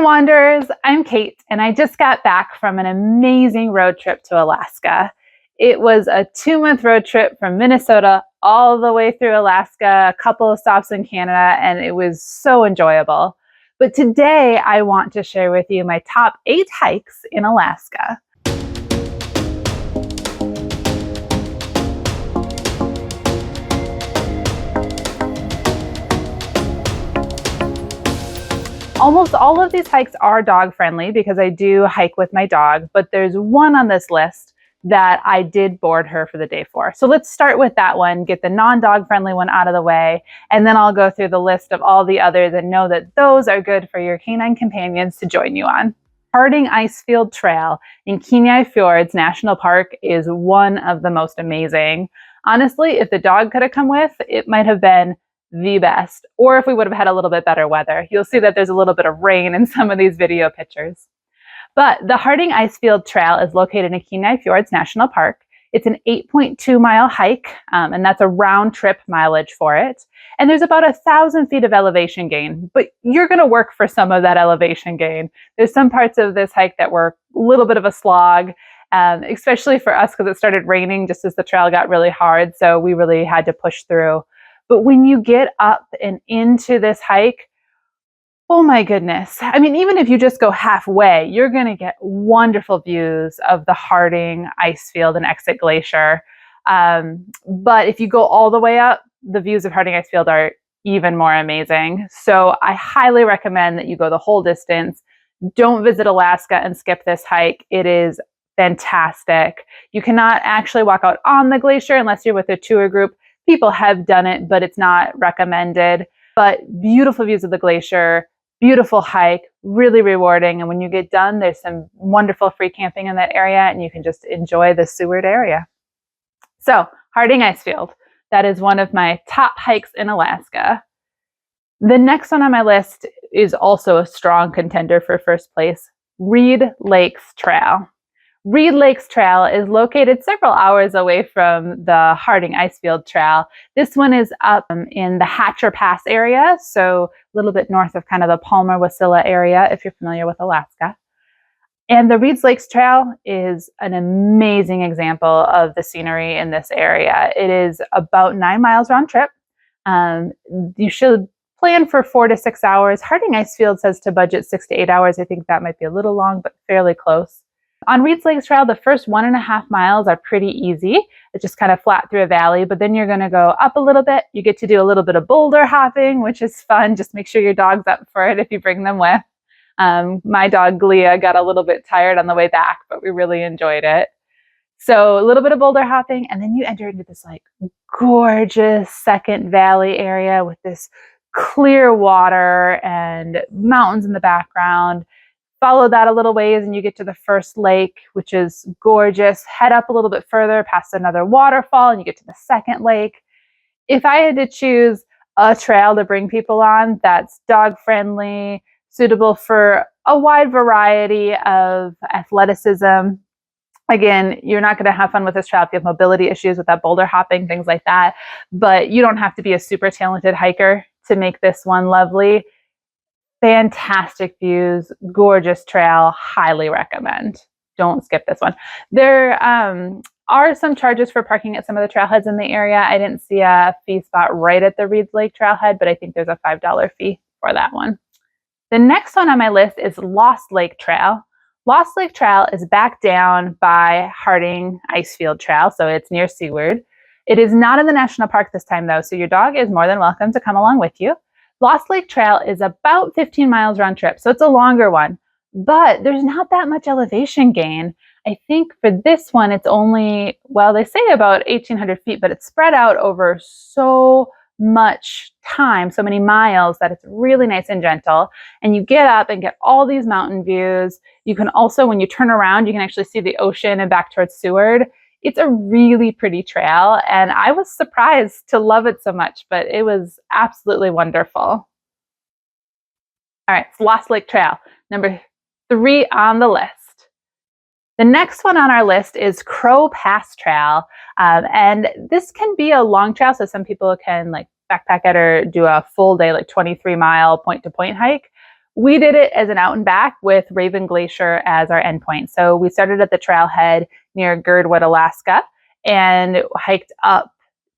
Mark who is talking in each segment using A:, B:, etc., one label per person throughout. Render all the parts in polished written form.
A: Wanderers, I'm Kate, and I just got back from an amazing road trip to Alaska. It was a 2-month road trip from Minnesota all the way through Alaska, a couple of stops in Canada, and it was so enjoyable. But today I want to share with you my top 8 hikes in Alaska. Almost all of these hikes are dog friendly because I do hike with my dog, but there's one on this list that I did board her for the day for. So let's start with that one, get the non-dog friendly one out of the way, and then I'll go through the list of all the others and know that those are good for your canine companions to join you on. Harding Icefield Trail in Kenai Fjords National Park is one of the most amazing. Honestly, if the dog could have come with, it might have been the best, or if we would have had a little bit better weather. You'll see that there's a little bit of rain in some of these video pictures. But the Harding Icefield Trail is located in Kenai Fjords National Park. It's an 8.2-mile hike, and that's a round trip mileage for it. And there's about 1,000 feet of elevation gain, but you're going to work for some of that elevation gain. There's some parts of this hike that were a little bit of a slog, especially for us because it started raining just as the trail got really hard, so we really had to push through. But when you get up and into this hike, oh my goodness. I mean, even if you just go halfway, you're going to get wonderful views of the Harding Icefield and Exit Glacier. But if you go all the way up, the views of Harding Icefield are even more amazing. So I highly recommend that you go the whole distance. Don't visit Alaska and skip this hike. It is fantastic. You cannot actually walk out on the glacier unless you're with a tour group. People have done it, but it's not recommended. But beautiful views of the glacier, beautiful hike, really rewarding. And when you get done, there's some wonderful free camping in that area, and you can just enjoy the Seward area. So, Harding Icefield, that is one of my top hikes in Alaska. The next one on my list is also a strong contender for first place, Reed Lakes Trail. Reed Lakes Trail is located several hours away from the Harding Icefield Trail. This one is up in the Hatcher Pass area, so a little bit north of kind of the Palmer-Wasilla area, if you're familiar with Alaska. And the Reed Lakes Trail is an amazing example of the scenery in this area. It is about 9 miles round trip. You should plan for 4 to 6 hours. Harding Icefield says to budget 6 to 8 hours. I think that might be a little long, but fairly close. On Reed Lakes Trail, the first 1.5 miles are pretty easy. It's just kind of flat through a valley, but then you're going to go up a little bit. You get to do a little bit of boulder hopping, which is fun. Just make sure your dog's up for it if you bring them with. My dog, Leah, got a little bit tired on the way back, but we really enjoyed it. So a little bit of boulder hopping, and then you enter into this like gorgeous second valley area with this clear water and mountains in the background. Follow that a little ways and you get to the first lake, which is gorgeous. Head up a little bit further past another waterfall and you get to the second lake. If I had to choose a trail to bring people on that's dog friendly, suitable for a wide variety of athleticism, again, you're not going to have fun with this trail if you have mobility issues with that boulder hopping, things like that. But you don't have to be a super talented hiker to make this one lovely. Fantastic views, gorgeous trail, highly recommend. Don't skip this one. There are some charges for parking at some of the trailheads in the area. I didn't see a fee spot right at the Reed Lake trailhead, but I think there's a $5 fee for that one. The next one on my list is Lost Lake Trail. Lost Lake Trail is back down by Harding Icefield Trail, so it's near Seward. It is not in the national park this time though, so your dog is more than welcome to come along with you. Lost Lake Trail is about 15 miles round trip, so it's a longer one, but there's not that much elevation gain. I think for this one, it's only, well, they say about 1,800 feet, but it's spread out over so much time, so many miles, that it's really nice and gentle. And you get up and get all these mountain views. You can also, when you turn around, you can actually see the ocean and back towards Seward. It's a really pretty trail, and I was surprised to love it so much, but it was absolutely wonderful. All right, it's Lost Lake Trail, number 3 on the list. The next one on our list is Crow Pass Trail, and this can be a long trail, so some people can like backpack it or do a full day, like 23-mile point-to-point hike. We did it as an out and back with Raven Glacier as our endpoint. So we started at the trailhead near Girdwood, Alaska, and hiked up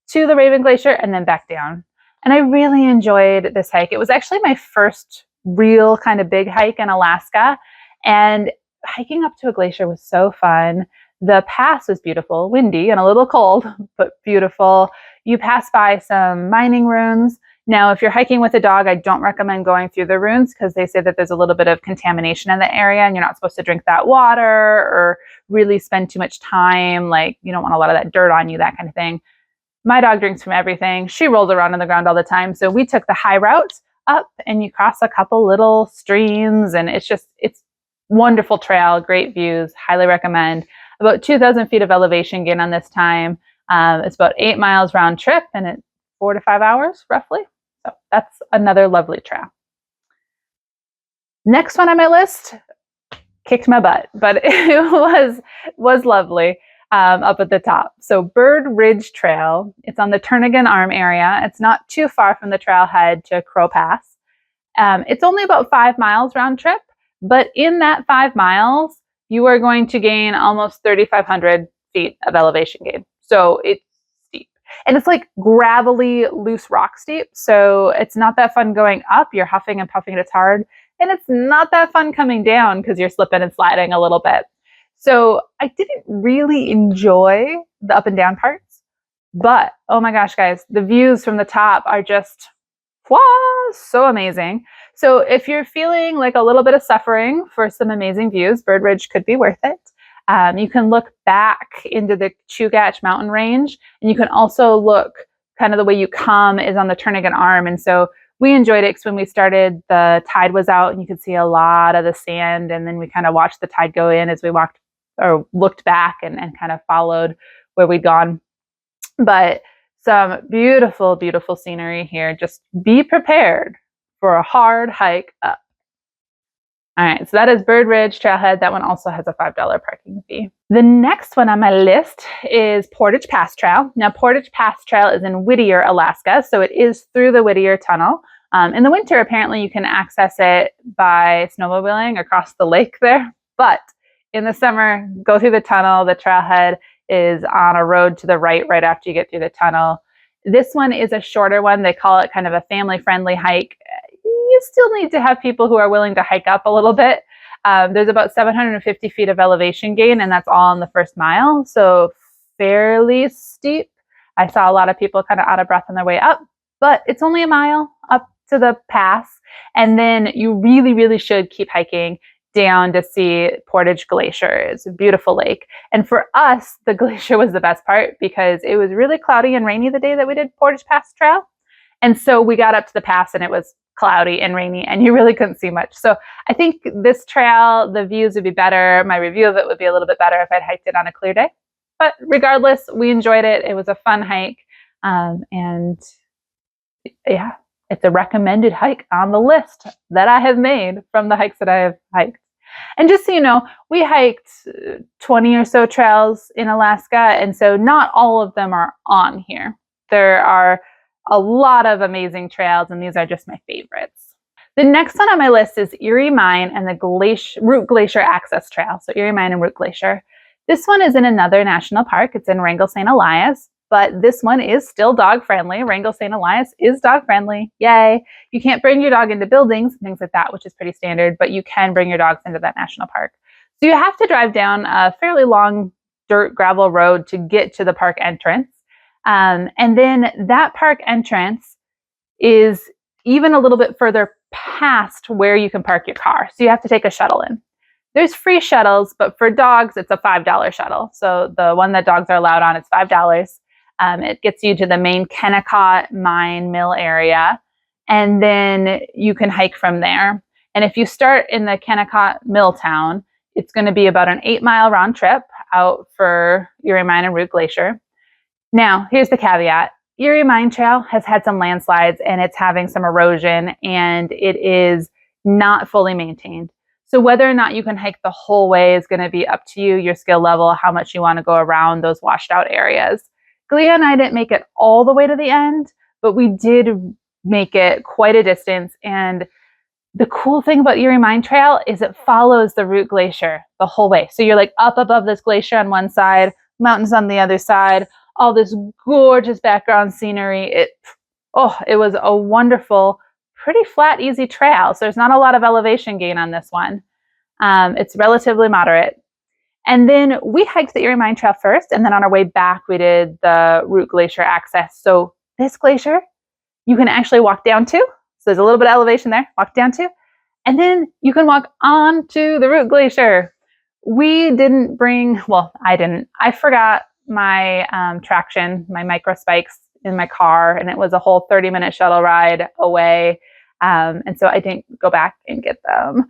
A: to the Raven Glacier and then back down. And I really enjoyed this hike. It was actually my first real kind of big hike in Alaska. And hiking up to a glacier was so fun. The pass was beautiful, windy and a little cold, but beautiful. You pass by some mining ruins. Now, if you're hiking with a dog, I don't recommend going through the ruins because they say that there's a little bit of contamination in the area and you're not supposed to drink that water or really spend too much time. Like, you don't want a lot of that dirt on you, that kind of thing. My dog drinks from everything. She rolls around on the ground all the time. So we took the high route up and you cross a couple little streams and it's wonderful trail, great views, highly recommend. About 2,000 feet of elevation gain on this time. It's about 8 miles round trip and it's 4 to 5 hours roughly. So that's another lovely trail. Next one on my list kicked my butt, but it was lovely up at the top. So Bird Ridge Trail, it's on the Turnagain Arm area. It's not too far from the trailhead to Crow Pass. It's only about 5 miles round trip, but in that 5 miles, you are going to gain almost 3,500 feet of elevation gain. So it's steep. And it's like gravelly, loose rock steep. So it's not that fun going up. You're huffing and puffing and it's hard. And it's not that fun coming down because you're slipping and sliding a little bit. So I didn't really enjoy the up and down parts. But oh my gosh, guys, the views from the top are just so amazing. So if you're feeling like a little bit of suffering for some amazing views, Bird Ridge could be worth it. You can look back into the Chugach mountain range, and you can also look kind of the way you come is on the Turnagain Arm. And so we enjoyed it because when we started, the tide was out and you could see a lot of the sand. And then we kind of watched the tide go in as we walked or looked back and kind of followed where we'd gone. But some beautiful, beautiful scenery here. Just be prepared for a hard hike up. All right, so that is Bird Ridge Trailhead. That one also has a $5 parking fee. The next one on my list is Portage Pass Trail. Now, Portage Pass Trail is in Whittier, Alaska, so it is through the Whittier Tunnel. In the winter, apparently, you can access it by snowmobiling across the lake there, but in the summer, go through the tunnel. The trailhead is on a road to the right after you get through the tunnel. This one is a shorter one. They call it kind of a family-friendly hike. You still need to have people who are willing to hike up a little bit. There's about 750 feet of elevation gain, and that's all in the first mile, so fairly steep. I saw a lot of people kind of out of breath on their way up, but it's only a mile up to the pass, and then you really, really should keep hiking down to see Portage Glacier. It's a beautiful lake. And for us, the glacier was the best part because it was really cloudy and rainy the day that we did Portage Pass Trail. And so we got up to the pass and it was cloudy and rainy and you really couldn't see much. So I think this trail, the views would be better. My review of it would be a little bit better if I'd hiked it on a clear day. But regardless, we enjoyed it. It was a fun hike. And yeah, it's a recommended hike on the list that I have made from the hikes that I have hiked. And just so you know, we hiked 20 or so trails in Alaska, and so not all of them are on here. There are a lot of amazing trails, and these are just my favorites. The next one on my list is Erie Mine and the Root Glacier Access Trail. So Erie Mine and Root Glacier. This one is in another national park. It's in Wrangell-St. Elias, but this one is still dog friendly. Wrangell-St. Elias is dog friendly. Yay. You can't bring your dog into buildings and things like that, which is pretty standard, but you can bring your dogs into that national park. So you have to drive down a fairly long dirt gravel road to get to the park entrance. And then that park entrance is even a little bit further past where you can park your car. So you have to take a shuttle in. There's free shuttles, but for dogs, it's a $5 shuttle. So the one that dogs are allowed on, it's $5. It gets you to the main Kennecott mine mill area, and then you can hike from there. And if you start in the Kennecott mill town, it's going to be about an 8-mile round trip out for Erie Mine and Root Glacier. Now, here's the caveat. Erie Mine Trail has had some landslides and it's having some erosion and it is not fully maintained. So whether or not you can hike the whole way is going to be up to you, your skill level, how much you want to go around those washed out areas. Glia and I didn't make it all the way to the end, but we did make it quite a distance. And The cool thing about Erie Mine Trail is it follows the Root Glacier the whole way. So you're like up above this glacier on one side, mountains on the other side, all this gorgeous background scenery. It was a wonderful, pretty flat, easy trail. So there's not a lot of elevation gain on this one. It's relatively moderate. And then we hiked the Erie Mine Trail first, and then on our way back, we did the Root Glacier access. So this glacier, you can actually walk down to. So there's a little bit of elevation there, walk down to, and then you can walk on to the Root Glacier. We didn't bring, well, I didn't. I forgot my traction, my micro spikes in my car, and it was a whole 30-minute shuttle ride away. And so I didn't go back and get them.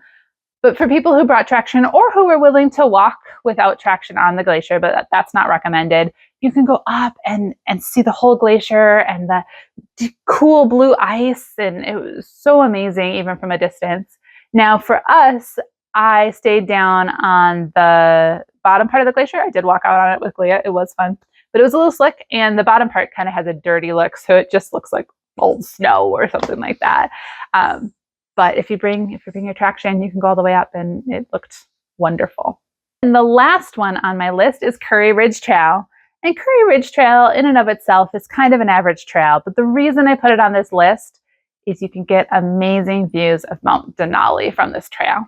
A: But for people who brought traction or who were willing to walk without traction on the glacier, but that's not recommended, you can go up and see the whole glacier and the cool blue ice. And it was so amazing, even from a distance. Now for us, I stayed down on the bottom part of the glacier. I did walk out on it with Leah. It was fun, but it was a little slick, and the bottom part kind of has a dirty look. So it just looks like old snow or something like that. But if you bring your traction, you can go all the way up, and it looked wonderful. And the last one on my list is Curry Ridge Trail. And Curry Ridge Trail in and of itself is kind of an average trail, but the reason I put it on this list is you can get amazing views of Mount Denali from this trail.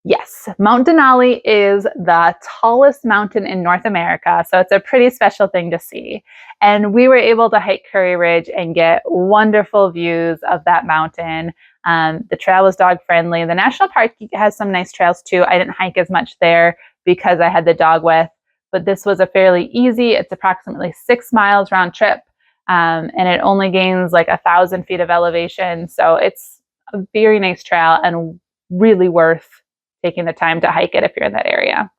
A: Yes, Mount Denali is the tallest mountain in North America, so it's a pretty special thing to see. And we were able to hike Curry Ridge and get wonderful views of that mountain. The trail was dog friendly. The national park has some nice trails too. I didn't hike as much there because I had the dog with, but this was a fairly easy. It's approximately 6 miles round trip, and it only gains like 1,000 feet of elevation. So it's a very nice trail and really worth taking the time to hike it if you're in that area.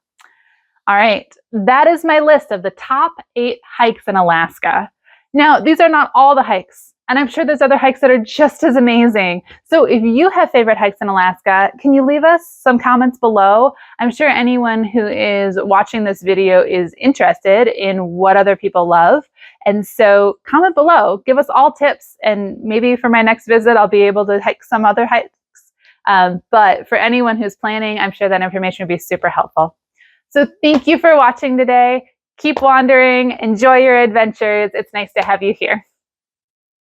A: All right, that is my list of the top 8 hikes in Alaska. Now, these are not all the hikes, and I'm sure there's other hikes that are just as amazing. So if you have favorite hikes in Alaska, can you leave us some comments below? I'm sure anyone who is watching this video is interested in what other people love. And so comment below, give us all tips, and maybe for my next visit, I'll be able to hike some other hikes. But for anyone who's planning, I'm sure that information would be super helpful. So thank you for watching today. Keep wandering, enjoy your adventures. It's nice to have you here.